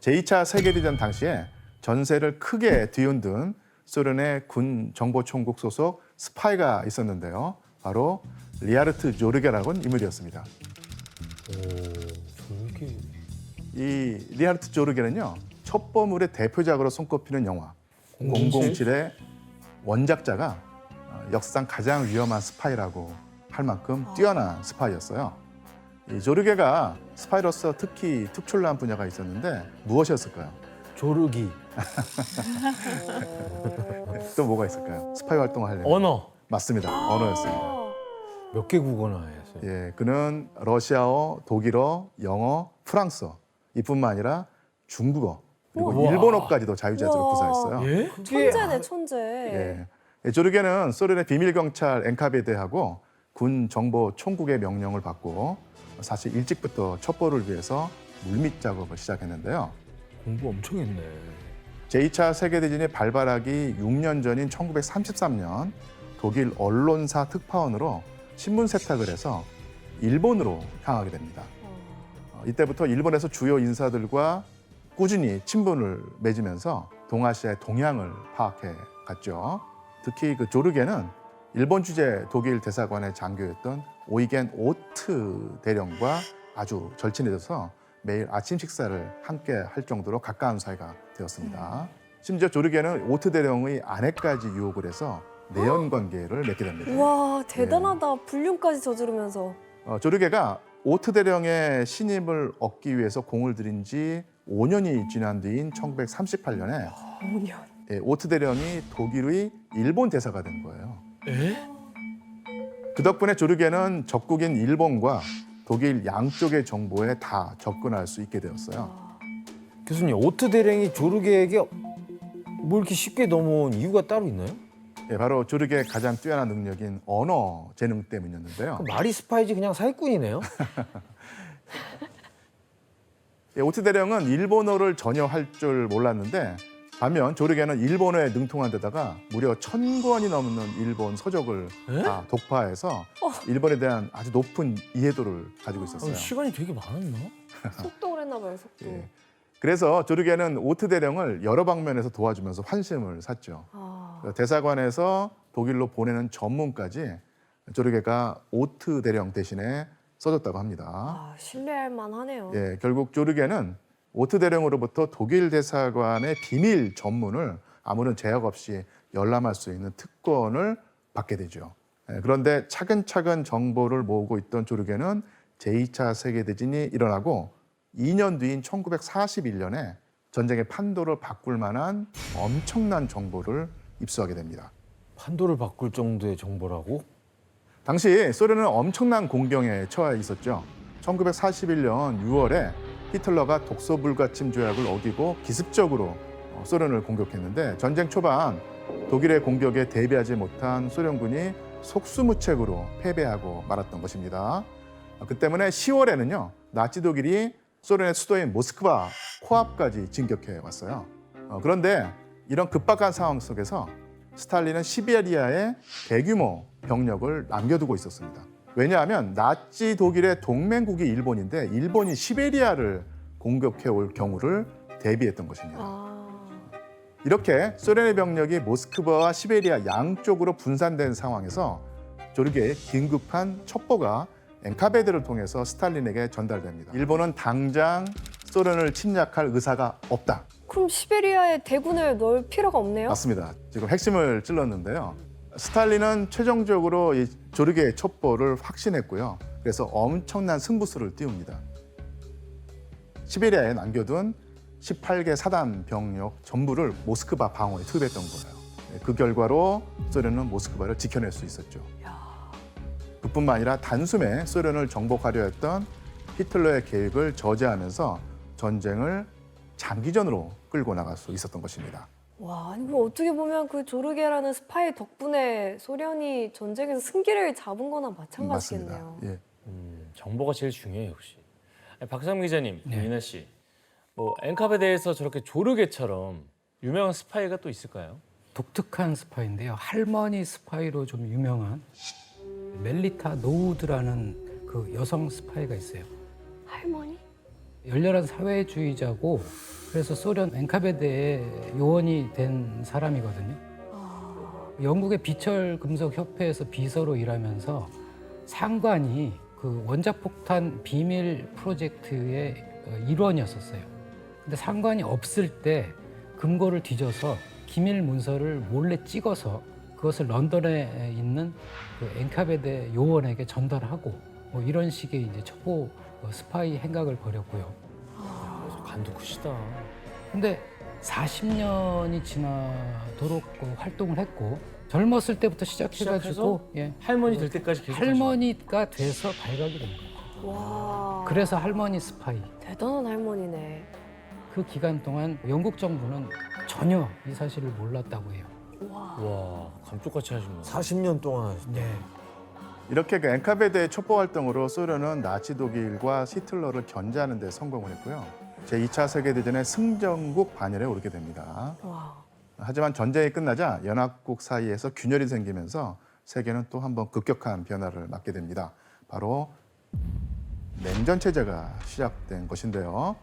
제2차 세계대전 당시에 전세를 크게 뒤흔든 소련의 군 정보총국 소속 스파이가 있었는데요. 바로 리하르트 조르게라는 인물이었습니다. 조르게. 이 리하르트 조르게는요, 첩보물의 대표작으로 손꼽히는 영화 007의 원작자가 역사상 가장 위험한 스파이라고 할 만큼 뛰어난 스파이였어요. 이 조르게가 스파이로서 특히 특출난 분야가 있었는데 무엇이었을까요? 조르기. 또 뭐가 있을까요? 스파이 활동을 하려면. 언어. 맞습니다. 언어였습니다. 몇 개 국어나 했어요? 예, 그는 러시아어, 독일어, 영어, 프랑스어 이뿐만 아니라 중국어 그리고 우와. 일본어까지도 자유자재로 우와. 구사했어요. 예? 천재네, 천재. 예. 조르게는 소련의 비밀 경찰 엔카베드하고 군 정보 총국의 명령을 받고 사실 일찍부터 첩보를 위해서 물밑 작업을 시작했는데요. 공부 엄청 했네. 제2차 세계대전이 발발하기 6년 전인 1933년 독일 언론사 특파원으로 신문 세탁을 해서 일본으로 향하게 됩니다. 이때부터 일본에서 주요 인사들과 꾸준히 친분을 맺으면서 동아시아의 동향을 파악해 갔죠. 특히 그 조르게는 일본 주재 독일 대사관의 장교였던 오이겐 오트 대령과 아주 절친해져서 매일 아침 식사를 함께 할 정도로 가까운 사이가 되었습니다. 심지어 조르게는 오트 대령의 아내까지 유혹을 해서 내연 관계를 맺게 됩니다. 와, 대단하다. 불륜까지 저지르면서. 조르게가 오트 대령의 신임을 얻기 위해서 공을 들인 지 5년이 지난 뒤인 1938년에 5년. 오트 대령이 독일의 일본 대사가 된 거예요. 에? 그 덕분에 조르게는 적국인 일본과 독일 양쪽의 정보에 다 접근할 수 있게 되었어요. 교수님, 오트 대령이 조르게에게 뭐 이렇게 쉽게 넘어온 이유가 따로 있나요? 예, 바로 조르게의 가장 뛰어난 능력인 언어 재능 때문이었는데요. 그럼 말이 스파이지 그냥 사기꾼이네요? 오트 대령은 일본어를 전혀 할 줄 몰랐는데 반면 조르게는 일본어에 능통한 데다가 무려 1,000권이 넘는 일본 서적을 에? 다 독파해서 일본에 대한 아주 높은 이해도를 가지고 있었어요. 시간이 되게 많았나? 속독을 했나 봐요, 속독. 예. 그래서 조르게는 오트 대령을 여러 방면에서 도와주면서 환심을 샀죠. 대사관에서 독일로 보내는 전문까지 조르게가 오트 대령 대신에 써줬다고 합니다. 신뢰할 만하네요. 예, 결국 조르게는 오트 대령으로부터 독일 대사관의 비밀 전문을 아무런 제약 없이 열람할 수 있는 특권을 받게 되죠. 그런데 차근차근 정보를 모으고 있던 조르게는 제2차 세계대전이 일어나고 2년 뒤인 1941년에 전쟁의 판도를 바꿀 만한 엄청난 정보를 입수하게 됩니다. 판도를 바꿀 정도의 정보라고? 당시 소련은 엄청난 공경에 처해 있었죠. 1941년 6월에 히틀러가 독소 불가침 조약을 어기고 기습적으로 소련을 공격했는데 전쟁 초반 독일의 공격에 대비하지 못한 소련군이 속수무책으로 패배하고 말았던 것입니다. 그 때문에 10월에는요, 나치 독일이 소련의 수도인 모스크바 코앞까지 진격해 왔어요. 그런데 이런 급박한 상황 속에서 스탈린은 시베리아에 대규모 병력을 남겨두고 있었습니다. 왜냐하면 나치 독일의 동맹국이 일본인데 일본이 시베리아를 공격해 올 경우를 대비했던 것입니다. 이렇게 소련의 병력이 모스크바와 시베리아 양쪽으로 분산된 상황에서 조르게의 긴급한 첩보가 엔카베드를 통해서 스탈린에게 전달됩니다. 일본은 당장 소련을 침략할 의사가 없다. 그럼 시베리아에 대군을 넣을 필요가 없네요? 맞습니다. 지금 핵심을 찔렀는데요. 스탈린은 최종적으로 이 조르게의 첩보를 확신했고요. 그래서 엄청난 승부수를 띄웁니다. 시베리아에 남겨둔 18개 사단 병력 전부를 모스크바 방어에 투입했던 거예요. 그 결과로 소련은 모스크바를 지켜낼 수 있었죠. 그뿐만 아니라 단숨에 소련을 정복하려 했던 히틀러의 계획을 저지하면서 전쟁을 장기전으로 끌고 나갈 수 있었던 것입니다. 와, 아니, 그럼 어떻게 보면 그 조르게라는 스파이 덕분에 소련이 전쟁에서 승기를 잡은 거나 마찬가지겠네요. 맞습니다. 예. 정보가 제일 중요해요, 역시. 박상 기자님, 유나 씨, 뭐 엔카베드에서 저렇게 조르게처럼 유명한 스파이가 또 있을까요? 독특한 스파이인데요. 할머니 스파이로 좀 유명한 멜리타 노우드라는 그 여성 스파이가 있어요. 할머니? 열렬한 사회주의자고 그래서 소련 엔카베드의 요원이 된 사람이거든요. 영국의 비철금속협회에서 비서로 일하면서 상관이 그 원자폭탄 비밀 프로젝트의 일원이었었어요. 근데 상관이 없을 때 금고를 뒤져서 기밀 문서를 몰래 찍어서 그것을 런던에 있는 그 엔카베드 요원에게 전달하고 뭐 이런 식의 이제 첩보 스파이 행각을 벌였고요. 간도 크시다. 근데 40년이 지나도록 활동을 했고 젊었을 때부터 시작해가지고 예, 할머니 될 때까지 계속 할머니가 돼서 발각이 된 거예요. 와. 그래서 할머니 스파이. 대단한 할머니네. 그 기간 동안 영국 정부는 전혀 이 사실을 몰랐다고 해요. 와. 와, 감쪽같이 하신 거예요. 40년 동안 하셨 네. 이렇게 그 엔카베드의 첩보 활동으로 소련은 나치 독일과 히틀러를 견제하는 데 성공을 했고요. 제2차 세계대전의 승전국 반열에 오르게 됩니다. 와. 하지만 전쟁이 끝나자 연합국 사이에서 균열이 생기면서 세계는 또 한 번 급격한 변화를 맞게 됩니다. 바로 냉전 체제가 시작된 것인데요.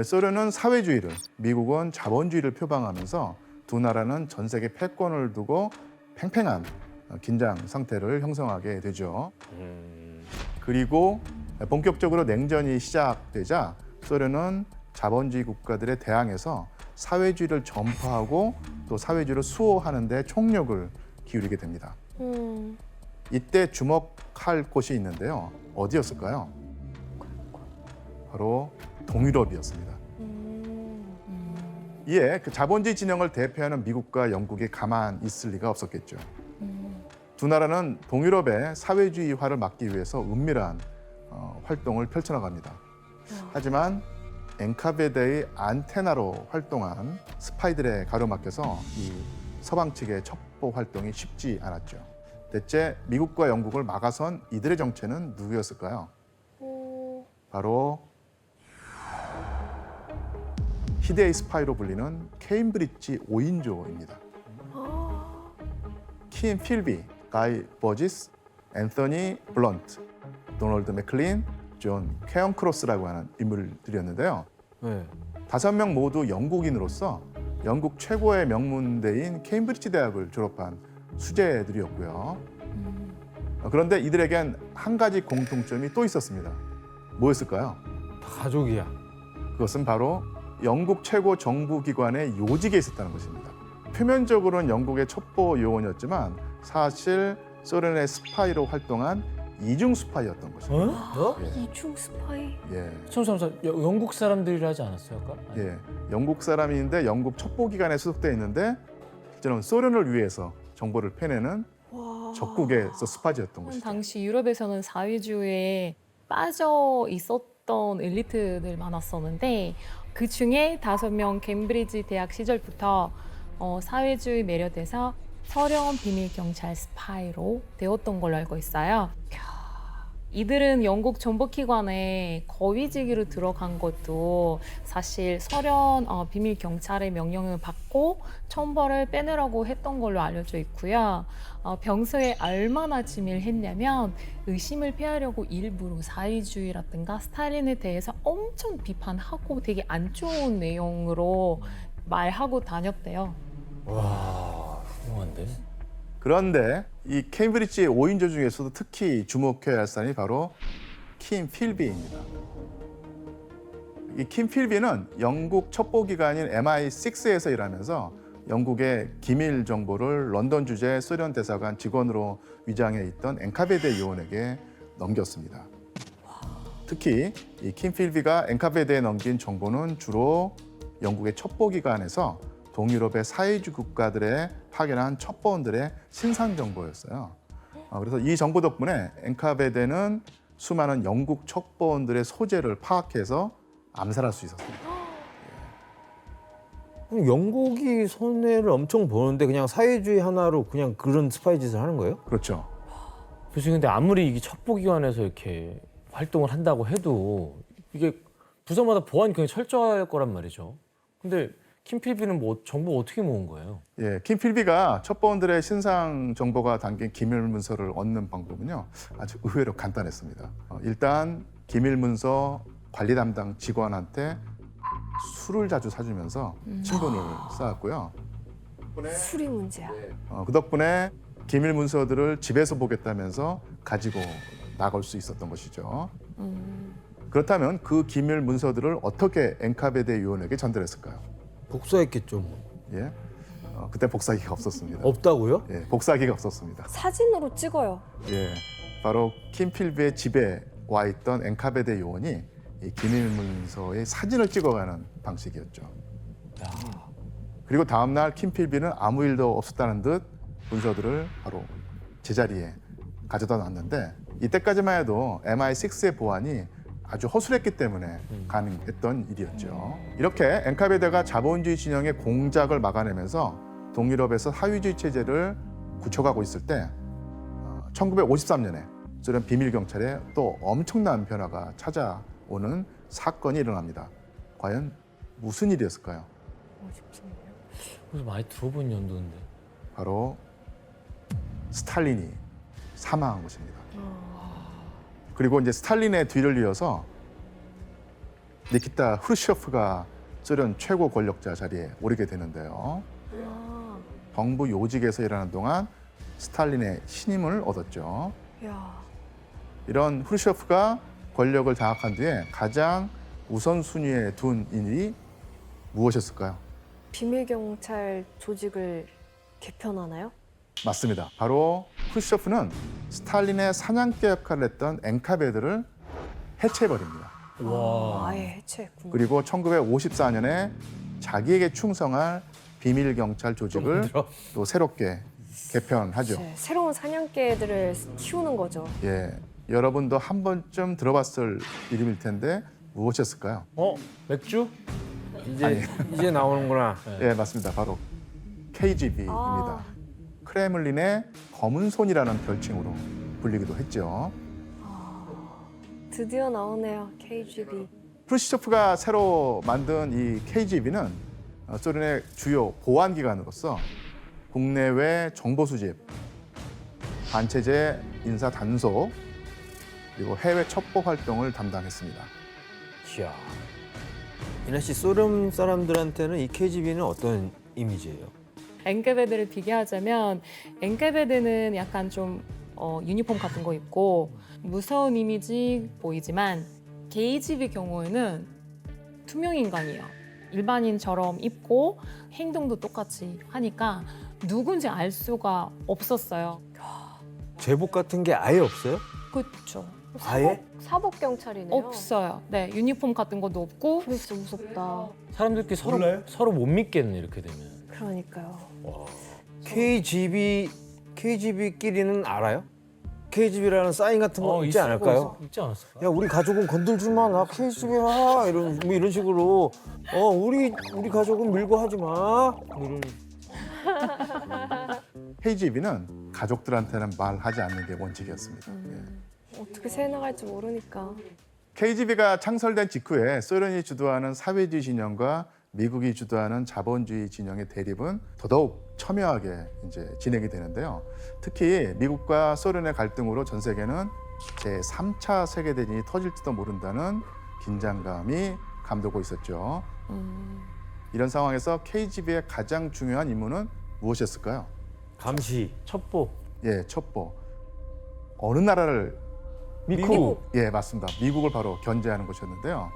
소련은 사회주의를, 미국은 자본주의를 표방하면서 두 나라는 전 세계 패권을 두고 팽팽한 긴장 상태를 형성하게 되죠. 그리고 본격적으로 냉전이 시작되자 소련은 자본주의 국가들에 대항해서 사회주의를 전파하고 또 사회주의를 수호하는 데 총력을 기울이게 됩니다. 이때 주목할 곳이 있는데요. 어디였을까요? 바로 동유럽이었습니다. 이에 그 자본주의 진영을 대표하는 미국과 영국이 가만 있을 리가 없었겠죠. 두 나라는 동유럽의 사회주의화를 막기 위해서 은밀한 활동을 펼쳐나갑니다. 하지만 엔카베드의 안테나로 활동한 스파이들에 가로막혀서 이 서방 측의 첩보 활동이 쉽지 않았죠. 대체 미국과 영국을 막아선 이들의 정체는 누구였을까요? 바로 희대의 스파이로 불리는 케임브리지 5인조입니다. 킴 필비, 가이 버지스, 앤서니 블런트, 도널드 맥클린, 존 케언 크로스라고 하는 인물들이었는데요. 네. 5명 모두 영국인으로서 영국 최고의 명문대인 케임브리지 대학을 졸업한 수재들이었고요. 그런데 이들에겐 한 가지 공통점이 또 있었습니다. 뭐였을까요? 다 가족이야. 그것은 바로 영국 최고 정부기관의 요직에 있었다는 것입니다. 표면적으로는 영국의 첩보 요원이었지만 사실 소련의 스파이로 활동한 이중 스파이였던 것입니다. 이중 스파이. 예, 천삼사 영국 사람들이라 하지 않았어요, 아까? 아니. 예, 영국 사람인데 영국 첩보기관에 소속돼 있는데 실제로는 소련을 위해서 정보를 빼내는 와. 적국에서 스파이였던 것이죠. 당시 유럽에서는 사회주의에 빠져 있었던 엘리트들 많았었는데 그 중에 5명 캠브리지 대학 시절부터 사회주의 매료돼서 서련 비밀 경찰 스파이로 되었던 걸로 알고 있어요. 이들은 영국 정보기관에 거위직으로 들어간 것도 사실 서련 비밀 경찰의 명령을 받고 첩보를 빼내라고 했던 걸로 알려져 있고요. 평소에 얼마나 치밀했냐면 의심을 피하려고 일부러 사회주의라든가 스탈린에 대해서 엄청 비판하고 되게 안 좋은 내용으로 말하고 다녔대요. 와, 훌륭한데? 그런데 이 케임브리지 5인조 중에서도 특히 주목해야 할 사람이 바로 킴 필비입니다. 이 킴 필비는 영국 첩보기관인 MI6에서 일하면서 영국의 기밀 정보를 런던 주재 소련 대사관 직원으로 위장해 있던 엔카베드 요원에게 넘겼습니다. 특히 이 킴 필비가 엔카베드에 넘긴 정보는 주로 영국의 첩보기관에서 동유럽의 사회주의 국가들에 파견한 첩보원들의 신상 정보였어요. 그래서 이 정보 덕분에 엔카베드는 수많은 영국 첩보원들의 소재를 파악해서 암살할 수 있었습니다. 그럼 영국이 손해를 엄청 보는데 그냥 사회주의 하나로 그냥 그런 스파이 짓을 하는 거예요? 그렇죠. 교수님, 근데 아무리 이게 첩보기관에서 이렇게 활동을 한다고 해도 이게 부서마다 보안이 굉장히 철저할 거란 말이죠. 근데 킴 필비는 뭐 정보 어떻게 모은 거예요? 예, 킴 필비가 첩보원들의 신상 정보가 담긴 기밀 문서를 얻는 방법은요 아주 의외로 간단했습니다. 일단 기밀문서 관리 담당 직원한테 술을 자주 사주면서 친분을 쌓았고요. 술이 문제야. 그 덕분에 기밀 문서들을 집에서 보겠다면서 가지고 나갈 수 있었던 것이죠. 그렇다면 그 기밀 문서들을 어떻게 엔카베데 요원에게 전달했을까요? 복사했겠죠. 뭐. 예, 그때 복사기가 없었습니다. 없다고요? 예, 복사기가 없었습니다. 사진으로 찍어요. 예, 바로 킴필비의 집에 와 있던 엔카베데 요원이 이 기밀 문서의 사진을 찍어가는 방식이었죠. 그리고 다음 날 킴필비는 아무 일도 없었다는 듯 문서들을 바로 제자리에 가져다 놨는데 이때까지만 해도 MI6의 보안이 아주 허술했기 때문에 가능했던 일이었죠. 이렇게 엔카베데가 자본주의 진영의 공작을 막아내면서 동유럽에서 사회주의 체제를 구축하고 있을 때 1953년에 소련 비밀 경찰에 또 엄청난 변화가 찾아오는 사건이 일어납니다. 과연 무슨 일이었을까요? 그래서 많이 들어본 연도인데. 바로 스탈린이 사망한 것입니다. 그리고 이제 스탈린의 뒤를 이어서 니키타 후르쇼프가 소련 최고 권력자 자리에 오르게 되는데요. 정부 요직에서 일하는 동안 스탈린의 신임을 얻었죠. 야, 이런 후르쇼프가 권력을 장악한 뒤에 가장 우선순위에 둔 일이 무엇이었을까요? 비밀 경찰 조직을 개편하나요? 맞습니다. 바로 후르쇼프는 스탈린의 사냥개 역할을 했던 엔카베드를 해체해버립니다. 아예 해체했군요. 그리고 1954년에 자기에게 충성할 비밀 경찰 조직을 또 새롭게 개편하죠. 이제 새로운 사냥개들을 키우는 거죠. 예, 여러분도 한 번쯤 들어봤을 이름일 텐데 무엇이었을까요? 맥주? 이제 나오는구나. 예, 맞습니다. 바로 KGB입니다. 아. 크레물린의 검은 손이라는 별칭으로 불리기도 했죠. 드디어 나오네요. KGB. 프루시초프가 새로 만든 이 KGB는 소련의 주요 보안 기관으로서 국내외 정보 수집, 반체제 인사 단속, 그리고 해외 첩보 활동을 담당했습니다. 이야. 이나 씨, 소련 사람들한테는 이 KGB는 어떤 이미지예요? 엔카베드를 비교하자면 엔카베드는 약간 좀 유니폼 같은 거 입고 무서운 이미지 보이지만 KGB 경우에는 투명 인간이에요. 일반인처럼 입고 행동도 똑같이 하니까 누군지 알 수가 없었어요. 제복 같은 게 아예 없어요? 그렇죠. 아예? 사복 경찰이네요. 없어요. 네, 유니폼 같은 것도 없고 근데 진짜 무섭다. 사람들끼리 서로 못 믿겠네 이렇게 되면. 그러니까요. KGB끼리는 알아요? KGB라는 사인 같은 거 있지 있을 않을까요? 거 있지 않았을까? 야, 우리 가족은 건들지 마. 나 KGB야. 이런 식으로. 우리 가족은 밀고 하지 마. 이런. KGB는 가족들한테는 말하지 않는 게 원칙이었습니다. 어떻게 새나갈지 모르니까. KGB가 창설된 직후에 소련이 주도하는 사회주의 진영과 미국이 주도하는 자본주의 진영의 대립은 더더욱 첨예하게 이제 진행이 되는데요. 특히 미국과 소련의 갈등으로 전 세계는 제3차 세계대전이 터질지도 모른다는 긴장감이 감돌고 있었죠. 이런 상황에서 KGB의 가장 중요한 임무는 무엇이었을까요? 감시. 첩보. 예, 첩보. 어느 나라를 미국. 예, 맞습니다. 미국을 바로 견제하는 것이었는데요.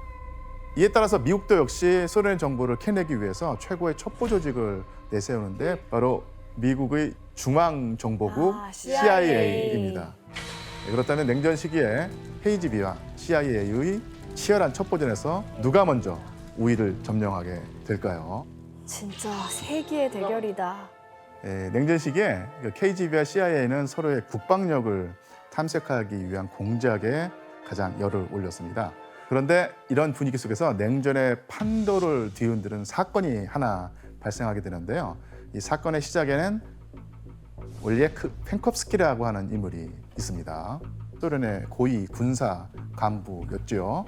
이에 따라서 미국도 역시 소련 정부를 캐내기 위해서 최고의 첩보 조직을 내세우는데 바로 미국의 중앙정보국 CIA입니다. 그렇다면 냉전 시기에 KGB와 CIA의 치열한 첩보전에서 누가 먼저 우위를 점령하게 될까요? 진짜 세기의 대결이다. 냉전 시기에 KGB와 CIA는 서로의 국방력을 탐색하기 위한 공작에 가장 열을 올렸습니다. 그런데 이런 분위기 속에서 냉전의 판도를 뒤흔드는 사건이 하나 발생하게 되는데요. 이 사건의 시작에는 올리에크 펜콥스키라고 하는 인물이 있습니다. 소련의 고위 군사 간부였죠.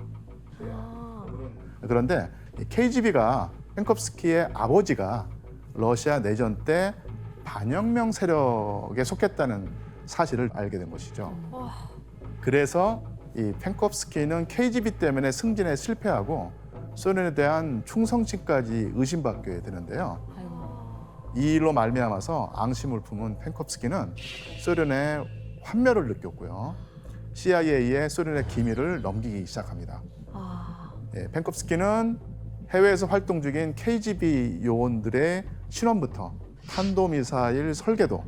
그런데 KGB가 펜콥스키의 아버지가 러시아 내전 때 반혁명 세력에 속했다는 사실을 알게 된 것이죠. 그래서 이 펜콥스키는 KGB 때문에 승진에 실패하고 소련에 대한 충성심까지 의심받게 되는데요. 아이고. 이 일로 말미암아서 앙심을 품은 펜콥스키는 소련의 환멸을 느꼈고요. CIA에 소련의 기밀을 넘기기 시작합니다. 아, 예, 펜콥스키는 해외에서 활동 중인 KGB 요원들의 신원부터 탄도미사일 설계도,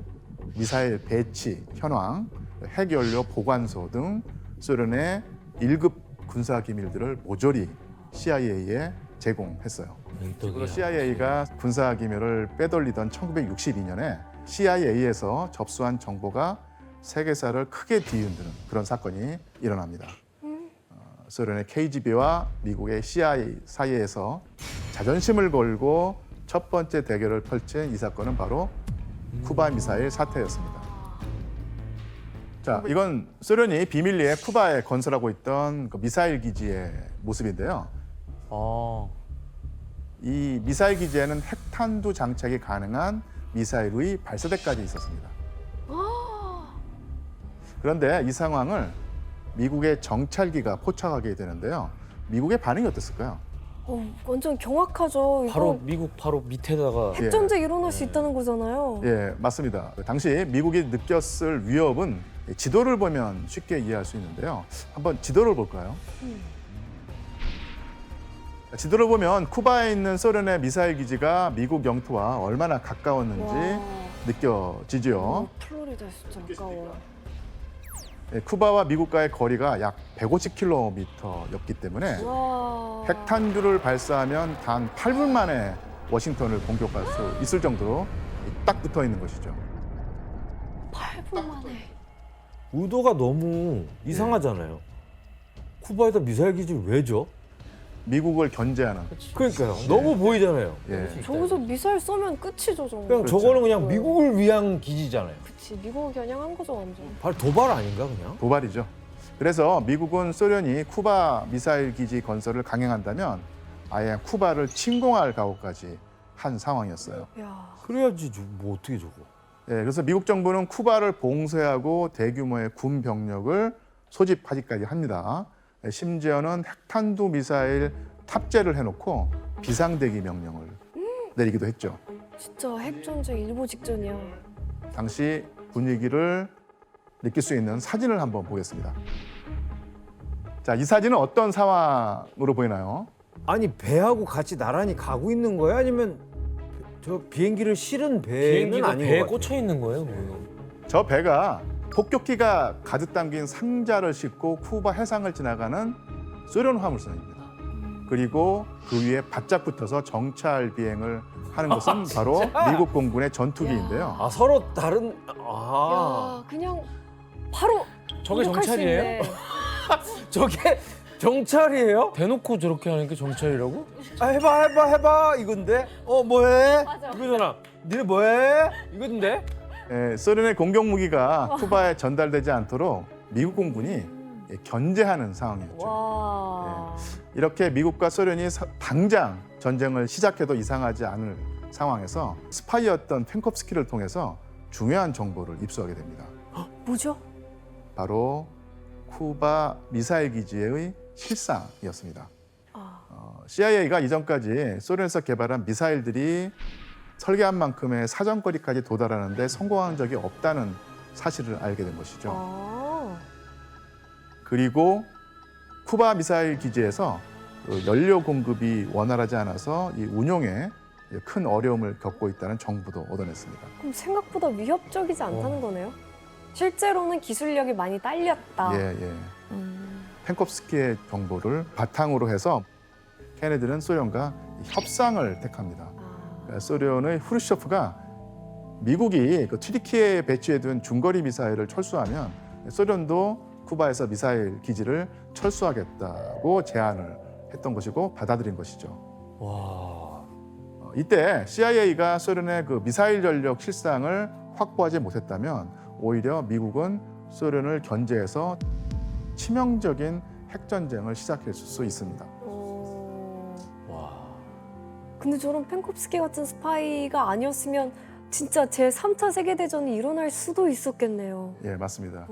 미사일 배치, 현황, 핵연료 보관소 등 소련의 1급 군사 기밀들을 모조리 CIA에 제공했어요. 그리고 CIA가 군사 기밀을 빼돌리던 1962년에 CIA에서 접수한 정보가 세계사를 크게 뒤흔드는 그런 사건이 일어납니다. 소련의 KGB와 미국의 CIA 사이에서 자존심을 걸고 첫 번째 대결을 펼친 이 사건은 바로 쿠바 미사일 사태였습니다. 자, 이건 소련이 비밀리에 쿠바에 건설하고 있던 그 미사일 기지의 모습인데요. 아, 이 미사일 기지에는 핵탄두 장착이 가능한 미사일의 발사대까지 있었습니다. 그런데 이 상황을 미국의 정찰기가 포착하게 되는데요. 미국의 반응이 어땠을까요? 완전 경악하죠. 이거 바로 미국 바로 밑에다가 핵전쟁 일어날 수 있다는 거잖아요. 예, 맞습니다. 당시 미국이 느꼈을 위협은 지도를 보면 쉽게 이해할 수 있는데요. 한번 지도를 볼까요? 지도를 보면 쿠바에 있는 소련의 미사일 기지가 미국 영토와 얼마나 가까웠는지 와. 느껴지죠. 플로리다 진짜 아까워. 예, 쿠바와 미국과의 거리가 약 150km였기 때문에 와. 핵탄두를 발사하면 단 8분 만에 워싱턴을 공격할 수 있을 정도로 딱 붙어 있는 것이죠. 8분 만에. 의도가 너무 이상하잖아요. 쿠바에다 미사일 기지를 왜 줘? 미국을 견제하는. 그러니까요. 너무 보이잖아요. 예. 저기서 미사일 쏘면 끝이죠, 정말. 그냥 그렇죠. 저거는 그냥 미국을 위한 기지잖아요. 그치, 미국을 겨냥한 거죠, 완전. 바로 도발 아닌가 그냥? 도발이죠. 그래서 미국은 소련이 쿠바 미사일 기지 건설을 강행한다면 아예 쿠바를 침공할 각오까지 한 상황이었어요. 야. 그래야지 뭐 어떻게 저거? 예, 그래서 미국 정부는 쿠바를 봉쇄하고 대규모의 군 병력을 소집하기까지 합니다. 예, 심지어는 핵탄두 미사일 탑재를 해놓고 비상대기 명령을 내리기도 했죠. 진짜 핵전쟁 일보 직전이야. 당시 분위기를 느낄 수 있는 사진을 한번 보겠습니다. 자, 이 사진은 어떤 상황으로 보이나요? 아니 배하고 같이 나란히 가고 있는 거야? 아니면 저 비행기를 실은 배는 비행기가 아닌 배에 것 같아요. 꽂혀 있는 거예요, 뭐. 저 배가 폭격기가 가득 담긴 상자를 싣고 쿠바 해상을 지나가는 소련 화물선입니다. 그리고 그 위에 바짝 붙어서 정찰 비행을 하는 것은 바로 미국 공군의 전투기인데요. 아 서로 다른 아 야, 그냥 바로 저게 공격할 수 정찰이에요? 있네. 저게 정찰이에요? 대놓고 저렇게 하는 게 정찰이라고? 아 해봐 이건데 뭐해? 맞아. 이거잖아. 니네 뭐해? 이건데? 예, 소련의 공격 무기가 쿠바에 전달되지 않도록 미국 공군이 견제하는 상황이었죠. 와. 이렇게 미국과 소련이 당장 전쟁을 시작해도 이상하지 않을 상황에서 스파이였던 펜콥스키를 통해서 중요한 정보를 입수하게 됩니다. 뭐죠? 바로 쿠바 미사일 기지의 실상이었습니다. 아. CIA가 이전까지 소련에서 개발한 미사일들이 설계한 만큼의 사정거리까지 도달하는데 성공한 적이 없다는 사실을 알게 된 것이죠. 아. 그리고 쿠바 미사일 기지에서 그 연료 공급이 원활하지 않아서 이 운용에 큰 어려움을 겪고 있다는 정보도 얻어냈습니다. 그럼 생각보다 위협적이지 않다는 거네요? 실제로는 기술력이 많이 딸렸다. 예. 펜콥스키의 정보를 바탕으로 해서 케네디는 소련과 협상을 택합니다. 아. 소련의 후르쇼프가 미국이 그 튀르키예에 배치해둔 중거리 미사일을 철수하면 소련도 쿠바에서 미사일 기지를 철수하겠다고 제안을 했던 것이고 받아들인 것이죠. 와. 이때 CIA가 소련의 그 미사일 전력 실상을 확보하지 못했다면 오히려 미국은 소련을 견제해서 치명적인 핵전쟁을 시작했을 수 있습니다. 와. 근데 저런 펜콥스키 같은 스파이가 아니었으면 진짜 제3차 세계대전이 일어날 수도 있었겠네요. 예, 맞습니다.